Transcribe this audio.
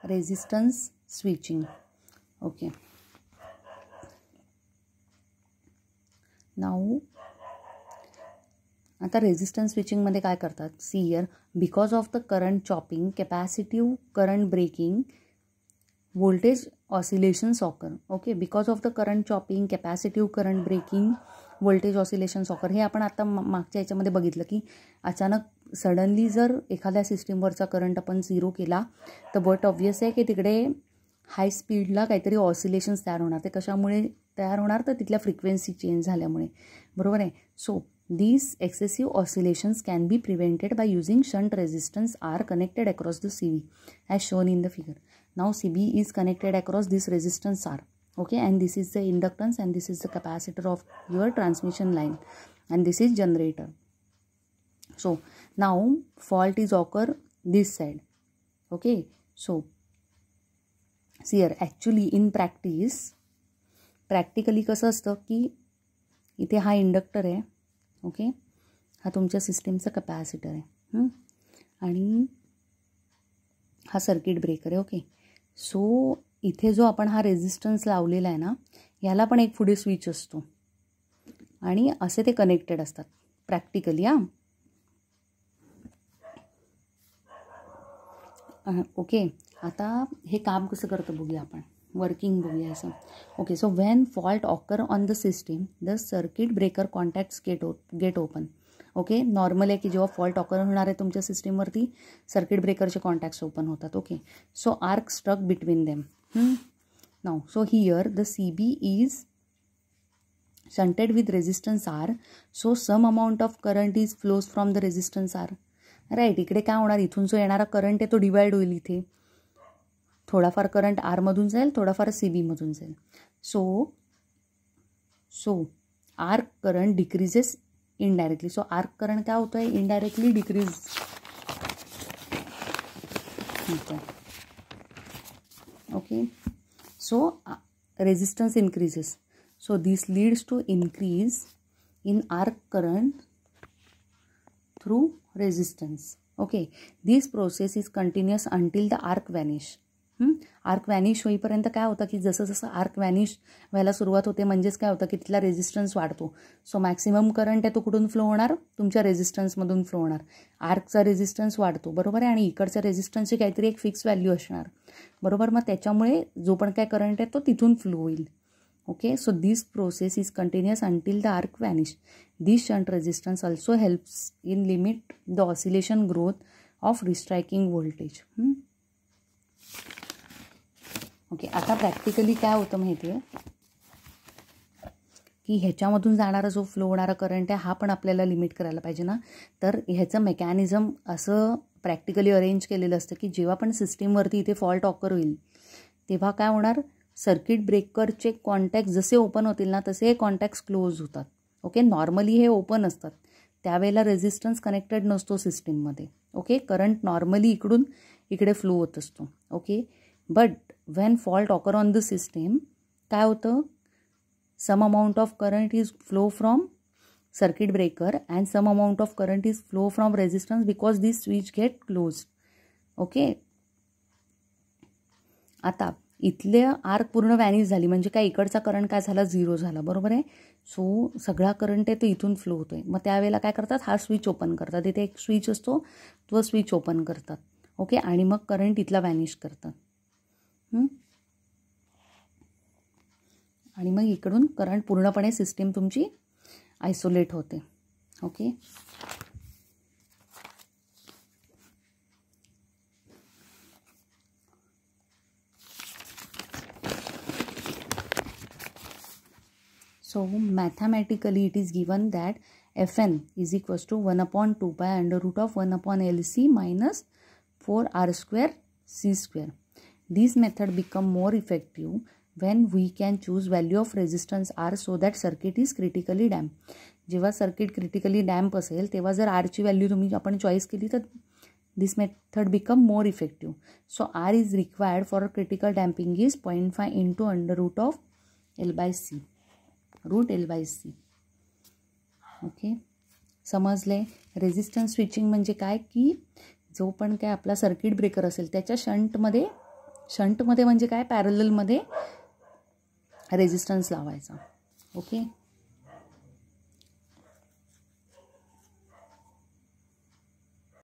Resistance switching. Okay, now आता resistance स्विचिंगमध्ये काय करतात, see here, because of the current chopping, capacitive current breaking, voltage oscillations occur. Okay, because of the current chopping, capacitive current breaking, voltage oscillations occur. हे आपण आता मागच्या याच्यामध्ये बघितलं की अचानक सडनली जर एखाद्या सिस्टीमवरचा करंट आपण 0 केला तर बट ऑब्वियस आहे की तिकडे हाय स्पीडला काहीतरी ऑसिलेशन्स तयार होणार. ते कशामुळे तयार होणार, तर तिथल्या फ्रिक्वेन्सी चेंज झाल्यामुळे, बरोबर आहे. So these excessive oscillations can be prevented by using shunt resistance R connected across the CV as shown in the figure. Now CB is connected across this resistance R. Okay, and this is the inductance and this is the capacitor of your transmission line and this is generator. So now fault is occur this side. Okay, so see here, actually in practically कसं असतं की इथे हा inductor आहे. Okay, हा तुमच्या सिस्टीमचा capacitor आहे आणि हा सर्किट ब्रेकर आहे. ओके, सो इथे जो आपण हा रेजिस्टन्स लावलेला आहे ना, ह्याला पण एक पुढे स्विच असतो आणि असे ते कनेक्टेड असतात प्रॅक्टिकली. ओके, आता हे काम कसं करतं बघूया आपण, वर्किंग बघूया असं. Okay, so when fault occur on the system the circuit breaker contacts get open. Okay, normal आहे की जेव्हा फॉल्ट ऑकर होणार आहे तुमच्या सिस्टीमवरती सर्किट ब्रेकरचे कॉन्टॅक्ट्स ओपन होतात. Okay, so arc struck between them. Now so here the CB is shunted with resistance R, so some amount of current is flows from the resistance R. Right, इकडे काय होणार, इथून जो येणारा current आहे तो divide होईल. इथे थोडाफार करंट आरमधून जाईल, थोडाफार CBमधून जाईल. So arc current decreases indirectly. So arc current काय होतं आहे, इनडायरेक्टली डिक्रीज होतं. Okay, so resistance increases. So this leads to increase in arc current through resistance. Okay, this process is continuous until the arc vanish. Arc vanish होईपर्यंत काय होतं की जसं जसं आर्क व्हॅनिश व्हायला सुरुवात होते म्हणजेच काय होतं की तिथला रेजिस्टन्स वाढतो. सो मॅक्सिमम करंट आहे तो कुठून फ्लो होणार, तुमच्या रेजिस्टन्समधून फ्लो होणार. आर्कचा रेजिस्टन्स वाढतो, बरोबर आहे, आणि इकडच्या रेजिस्टन्सची काहीतरी एक फिक्स व्हॅल्यू असणार, बरोबर. मग त्याच्यामुळे जो पण काय करंट आहे तो तिथून फ्लो होईल. Okay, so this process is continuous until the arc vanish. This shunt resistance also helps in limit the oscillation growth of restriking voltage. Okay, आता प्रॅक्टिकली काय होतं माहिती आहे की ह्याच्यामधून जाणारा जो फ्लो होणारा करंट आहे हा पण आपल्याला लिमिट करायला पाहिजे ना. तर ह्याचं मेकॅनिझम असं प्रॅक्टिकली अरेंज केलेलं असतं की जेव्हा पण सिस्टीमवरती इथे फॉल्ट ऑकर होईल तेव्हा काय होणार, सर्किट ब्रेकरचे कॉन्टॅक्ट जसे ओपन होतील ना तसे हे कॉन्टॅक्ट्स क्लोज होतात. ओके, नॉर्मली हे ओपन असतात, त्यावेळेला रेजिस्टन्स कनेक्टेड नसतो सिस्टीममध्ये. ओके, करंट नॉर्मली इकडून इकडे फ्लो होत असतो. Okay, but when fault occur on the system काय होतं, some amount of current is flow from circuit breaker and some amount of current is flow from resistance because this switch get close. Okay, आता इथले arc पूर्ण vanish झाली म्हणजे काय, इकडचा current काय झाला, 0 झाला, बरोबर आहे. सो सगळा करंट आहे तो इथून फ्लो होतोय. मग त्यावेळेला काय करतात, हा स्विच ओपन करतात. इथे एक स्विच असतो, तो स्विच ओपन करतात. ओके, आणि मग करंट इथला व्हॅनिश करतात आणि मग इकडून करंट पूर्णपणे सिस्टीम तुमची आयसोलेट होते. Okay, so mathematically it is given that Fn is equals to 1/2 pi under root of 1/LC minus 4R square C square. This method become more effective when we can choose value of resistance R so that circuit is critically damped. जेव्हा circuit critically damp असेल तेव्हा जर R ची value तुम्ही आपण choice केली तर this method become more effective. So R is required for critical damping is 0.5 into under root of L/C. Root L/C. Okay, समजले. रेजिस्टन्स स्विचिंग म्हणजे काय की जो पण काय आपला सर्किट ब्रेकर असेल त्याच्या शंटमध्ये शंटमध्ये म्हणजे काय, पॅरललमध्ये रेजिस्टन्स लावायचा. ओके.